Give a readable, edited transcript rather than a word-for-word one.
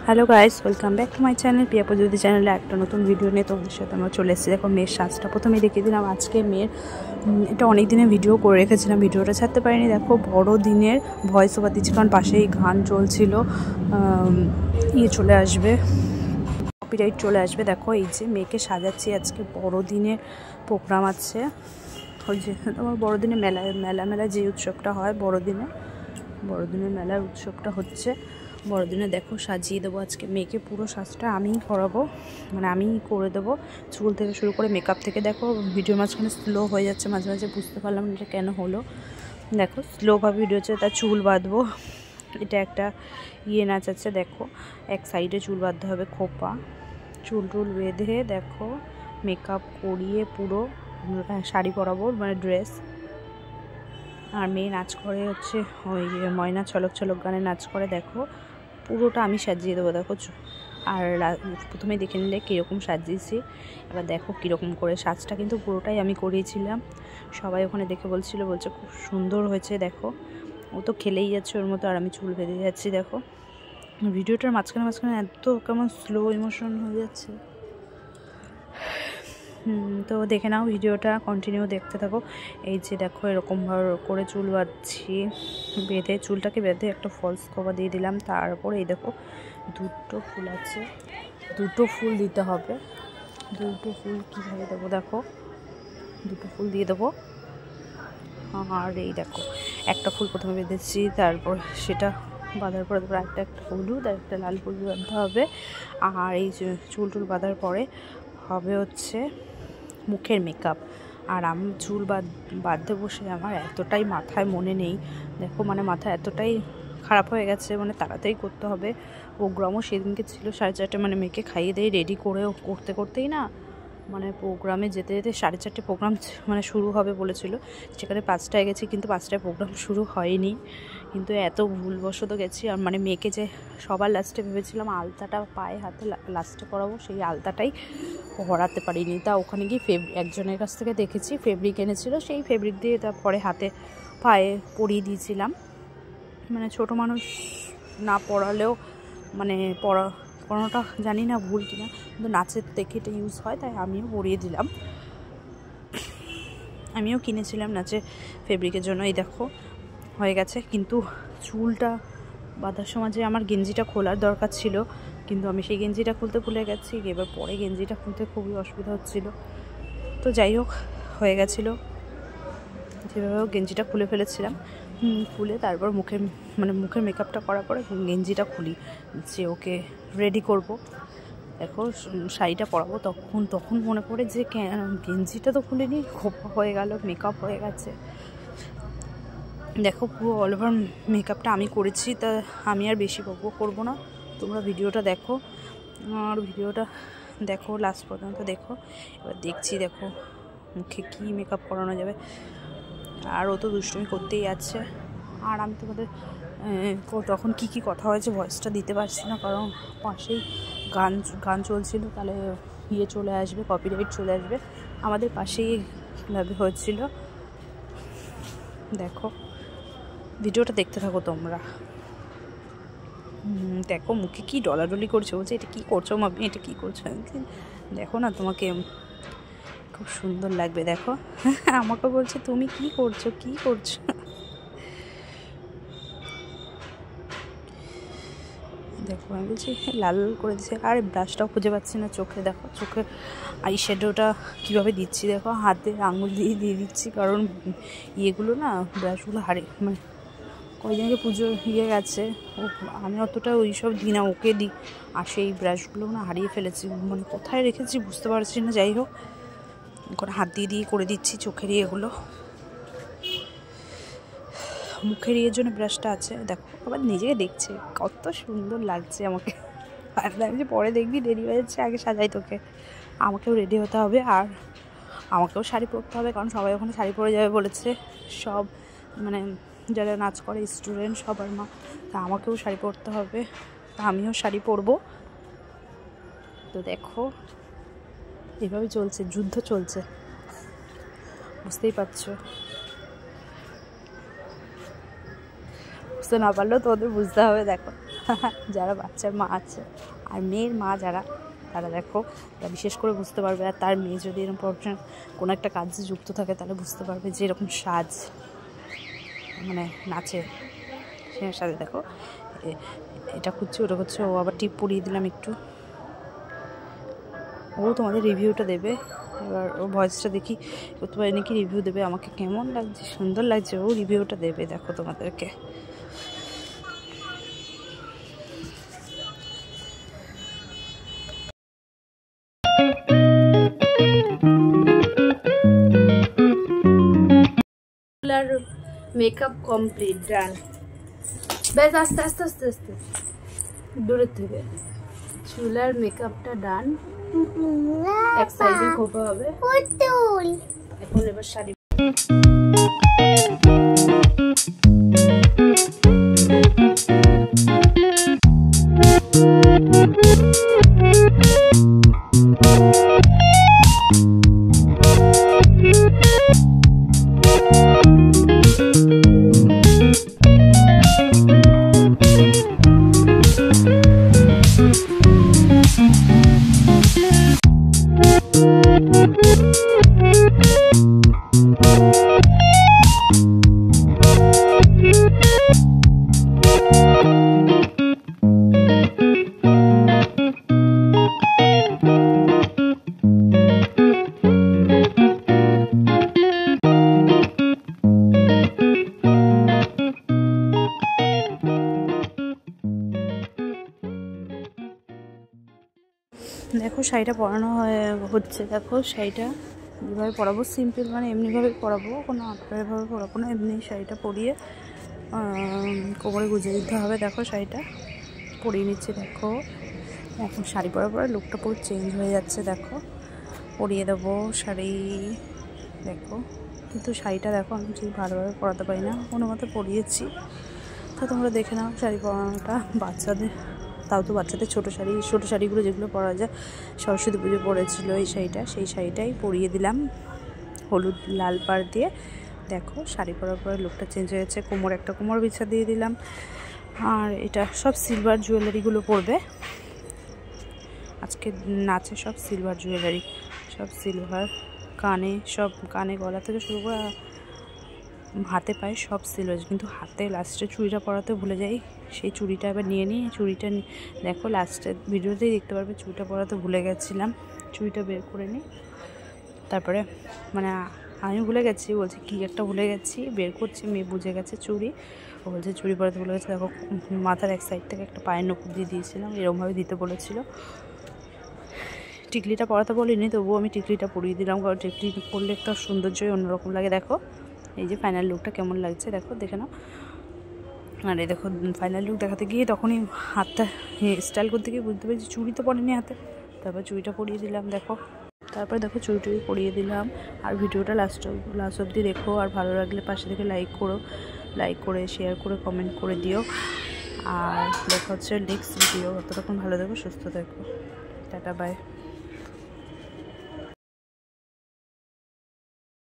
Hello guys, welcome back to my channel Piya Prajyoti channel एक नतून video नहीं तुम्हारे साथ मैं चले देखो मेयर साजटा प्रथम देखिए दिलाम आज के मेयर এটা অনেক দিনের ভিডিও করে রেখেছিলাম, ভিডিওটা ছাড়তে পারিনি। দেখো বড়দিনের ভয়েস ওভার দিচ্ছি কারণ পাশেই গান চলছিল, চলে আসবে, কপিরাইট চলে আসবে। দেখো এই যে মেয়েকে সাজাচ্ছি, আজকে বড়দিনের প্রোগ্রাম আছে। ওই যে তোমার বড়দিনের মেলা যে উৎসবটা হয়, বড়দিনের মেলার উৎসবটা হচ্ছে। বড়দিনে দেখো সাজিয়ে দেবো আজকে মেয়েকে, পুরো সাজটা আমিই করাবো, মানে আমিই করে দেবো, চুল থেকে শুরু করে মেকআপ থেকে। দেখো ভিডিওর মাঝখানে স্লো হয়ে যাচ্ছে, মাঝে মাঝে বুঝতে পারলাম এটা কেন হলো। দেখো স্লোভাবে ভিডিও হচ্ছে, তার চুল বাঁধবো। এটা একটা নাচ আছে, দেখো এক সাইডে চুল বাঁধতে হবে, খোপা চুল বেঁধে দেখো মেকআপ করিয়ে পুরো শাড়ি পরাবো, মানে ড্রেস। আর মেয়ে নাচ করে হচ্ছে ওই ময়না ছলক ছলক গানে নাচ করে। দেখো পুরোটা আমি সাজিয়ে দেবো, দেখো। আর প্রথমে দেখে নিলে কীরকম সাজিয়েছি, এবার দেখো কীরকম করে। সাজটা কিন্তু পুরোটাই আমি করিয়েছিলাম, সবাই ওখানে দেখে বলছে খুব সুন্দর হয়েছে। দেখো ও তো খেলেই যাচ্ছে ওর মতো, আর আমি চুল বেঁধে যাচ্ছি। দেখো ভিডিওটার মাঝখানে এত কেমন স্লো ইমোশন হয়ে যাচ্ছে। তো দেখে নাও, ভিডিওটা কন্টিনিউ দেখতে থাকো। এই যে দেখো এরকমভাবে করে চুল বাঁধছি, চুলটাকে বেঁধে একটা ফলস কভার দিয়ে দিলাম। তারপর এই দেখো দুটো ফুল আছে, দুটো ফুল দিতে হবে। দুটো ফুল কীভাবে দেবো, দেখো দুটো ফুল দিয়ে দেবো। আর এই দেখো একটা ফুল প্রথমে বেঁধেছি, তারপর সেটা বাঁধার পরে তারপর একটা হলুদ আর একটা লাল ফুল বাঁধতে হবে। আর এই চুল বাঁধার পরে হবে হচ্ছে মুখের মেকআপ। আর আমি চুল বাঁধতে বসে আমার এতটাই মাথায় মনে নেই, দেখো মানে মাথা এতটাই খারাপ হয়ে গেছে, মানে তাড়াতাড়ি করতে হবে। প্রোগ্রামও সেদিনকে ছিল 4:30, মানে মেয়েকে খাইয়ে দিয়ে রেডি করে করতেই না, মানে প্রোগ্রামে যেতে 4:30 প্রোগ্রাম মানে শুরু হবে বলেছিল, সেখানে 5টায় গেছি, কিন্তু 5টায় প্রোগ্রাম শুরু হয়নি। কিন্তু এত ভুলবশত গেছি। আর মানে মেয়েকে যে সবার লাস্টে ভেবেছিলাম আলতাটা পায়ে হাতে লাস্টে করাবো, সেই আলতাটাই পরাতে পারিনি। তা ওখানে গিয়ে একজনের কাছ থেকে দেখেছি ফেব্রিক এনেছিল, সেই ফেব্রিক দিয়ে তারপরে হাতে পায়ে পরিয়ে দিয়েছিলাম। মানে ছোট মানুষ না পরালেও মানে পরানোটা জানি না ভুল কিনা, কিন্তু নাচের দেখে এটা ইউজ হয়, তাই আমিও পরিয়ে দিলাম। আমিও কিনেছিলাম নাচে ফেব্রিকের জন্য। এই দেখো হয়ে গেছে, কিন্তু চুলটা বাঁধার সময় যে আমার গেঞ্জিটা খোলার দরকার ছিল, কিন্তু আমি সেই গেঞ্জিটা খুলতে ভুলে গেছি। এবার পরে গেঞ্জিটা খুলতে খুবই অসুবিধা হচ্ছিল। তো যাই হোক হয়ে গেছিলো, যেভাবে গেঞ্জিটা খুলে ফেলেছিলাম। খুলে তারপর মুখের মেকআপটা করার পরে গেঞ্জিটা খুলি, যে ওকে রেডি করব। দেখো শাড়িটা পরাবো, তখন মনে পড়ে যে গেঞ্জিটা তো খুলিনি, খোপা হয়ে গেল, মেকআপ হয়ে গেছে। দেখো পুরো অল ওভার মেকআপটা আমি করেছি, তা আমি আর বেশি বকবক করবো না, তোমরা ভিডিওটা দেখো। আর ভিডিওটা দেখো লাস্ট পর্যন্ত দেখো। এবার দেখছি দেখো মুখে কী মেকআপ করানো যাবে। আর ও তো দুষ্টুমি করতেই আছে। আর আমি তোমাদের তখন কি কথা হয়েছে ভয়েসটা দিতে পারছি না, কারণ পাশেই গান চলছিল, তাহলে চলে আসবে, কপিরাইট চলে আসবে। আমাদের পাশেই ক্লাবে হচ্ছিল। দেখো ভিডিওটা দেখতে থাকো তোমরা। দেখো মুখে কি ডলাডলি করছো, বলছে এটা কী করছো মাম্মি, এটা কী করছো। দেখো না তোমাকে খুব সুন্দর লাগবে। দেখো আমাকে বলছে তুমি কি করছো। দেখো আমি বলছি লাল করে দিচ্ছে। আর ব্রাশটাও খুঁজে পাচ্ছি না চোখে। দেখো চোখে আই শ্যাডোটা কীভাবে দিচ্ছি, দেখো হাতে আঙুল দিয়ে দিচ্ছি, কারণ ইয়েগুলো না ব্রাশগুলো মানে কয়েকদিনকে পুজো গেছে, আমি অতটা ওই সব দিই না, ওকে দিই। আর সেই ব্রাশগুলো না হারিয়ে ফেলেছি, মানে কোথায় রেখেছি বুঝতে পারছি না। যাই হোক এখন হাত দিয়ে করে দিচ্ছি চোখের ইয়েগুলো। মুখের ইয়ের জন্য ব্রাশটা আছে। দেখো আবার নিজেকে দেখছে কত সুন্দর লাগছে আমাকে। আর আমি যে পরে দেখবি দেরি হয়ে যাচ্ছে, আগে সাজাই তোকে। আমাকেও রেডি হতে হবে, আর আমাকেও শাড়ি পরতে হবে, কারণ সবাই ওখানে শাড়ি পরে যাবে বলেছে। সব মানে যারা নাচ করে স্টুডেন্ট সবার মা, তা আমাকেও শাড়ি পরতে হবে, তা আমিও শাড়ি পরবো। তো দেখো এভাবে চলছে, যুদ্ধ চলছে, বুঝতেই পারছো। বুঝতে না পারলেও তোদের বুঝতে হবে। দেখো যারা বাচ্চার মা আছে আর মেয়ের মা যারা, তারা দেখো তারা বিশেষ করে বুঝতে পারবে। আর তার মেয়ে যদি এরকম কোনো একটা কাজে যুক্ত থাকে তাহলে বুঝতে পারবে যে এরকম সাজ মানে নাচে সে সাজে। দেখো এটা করছে ওটা করছে, ও আবার টিপ পরিয়ে দিলাম একটু। ও তোমাদের রিভিউটা দেবে, এবার ও ভয়েসটা দেখি করতে পারি নাকি, রিভিউ দেবে আমাকে কেমন লাগছে, সুন্দর লাগছে, ও রিভিউটা দেবে দেখো তোমাদেরকে। মেকআপ কমপ্লিট, ডান। বেশ আস্তে আস্তে আস্তে আস্তে দূরের থেকে চুলার মেকআপটা ডান। এক সাইডে খোপা হবে এখন। এবার শাড়ি দেখো শাড়িটা পরানো হচ্ছে। দেখো শাড়িটা যেভাবে পরাবো সিম্পল, মানে এমনিভাবে পরাবো, কোনো আটকারভাবে পরাবো না, এমনি শাড়িটা পরিয়ে কোমরে গুঁজে দিতে হবে। দেখো শাড়িটা পরিয়ে নিচ্ছে। দেখো এখন শাড়ি পরার পরে লুকটা পুরো চেঞ্জ হয়ে যাচ্ছে। দেখো পরিয়ে দেবো শাড়ি। দেখো কিন্তু শাড়িটা দেখো আমি ঠিক ভালোভাবে পরাতে পারি না, কোনো মতে পরিয়েছি। তো তোমরা দেখে নাও শাড়ি পরানোটা। বাচ্চাদের, তাও তো বাচ্চাদের ছোটো শাড়িগুলো যেগুলো পরা যায়, সরস্বতী পুজো পরেছিল এই শাড়িটা, সেই শাড়িটাই পরিয়ে দিলাম হলুদ লাল পাড় দিয়ে। দেখো শাড়ি পরার পরে লুকটা চেঞ্জ হয়ে গেছে। কোমর একটা কোমর বিছা দিয়ে দিলাম। আর এটা সব সিলভার জুয়েলারিগুলো পরবে আজকে নাচে, সব সিলভার জুয়েলারি, সব সিলভার, কানে সব, কানে গলা থেকে শুরু করে হাতে পায়ে সব সিলভার। কিন্তু হাতে লাস্টে চুড়িটা পরাতে ভুলে যাই, সেই চুড়িটা এবার নিয়ে নিই। চুড়িটা দেখো লাস্টের ভিডিওতেই দেখতে পারবে, চুড়িটা পরাতে ভুলে গেছিলাম, চুড়িটা বের করে নিই। তারপরে মানে আমি ভুলে গেছি, বলছি কী একটা ভুলে গেছি, বের করছি, মেয়ে বুঝে গেছে চুড়ি, ও বলছে চুড়ি পরাতে ভুলে গেছে। দেখো মাথার এক সাইড থেকে একটা পায়ের নকুর দিয়ে দিয়েছিলাম, এরকমভাবে দিতে বলেছিল। টিকলিটা পরাতে বলিনি, তবুও আমি টিকলিটা পরিয়ে দিলাম, কারণ টিকলি পরলে একটা সৌন্দর্যই অন্যরকম লাগে। দেখো এই যে ফাইনাল লুকটা কেমন লাগছে দেখো, দেখে নাও। আর এই দেখো ফাইনাল লুক দেখাতে গিয়ে তখনই হাতটা স্টাইল করতে গিয়ে বুঝতে পেরেছি চুড়ি তো পরেনি হাতে। তারপর চুড়িটা পরিয়ে দিলাম দেখো। তারপরে দেখো চুড়ি পরিয়ে দিলাম। আর ভিডিওটা লাস্ট অবধি দেখো। আর ভালো লাগলে পাশে থেকে লাইক করো, লাইক করে শেয়ার করে কমেন্ট করে দিও। আর দেখা হচ্ছে নেক্সট ভিডিও। ততক্ষণ ভালো থেকো, সুস্থ থেকো, টাটা বাই।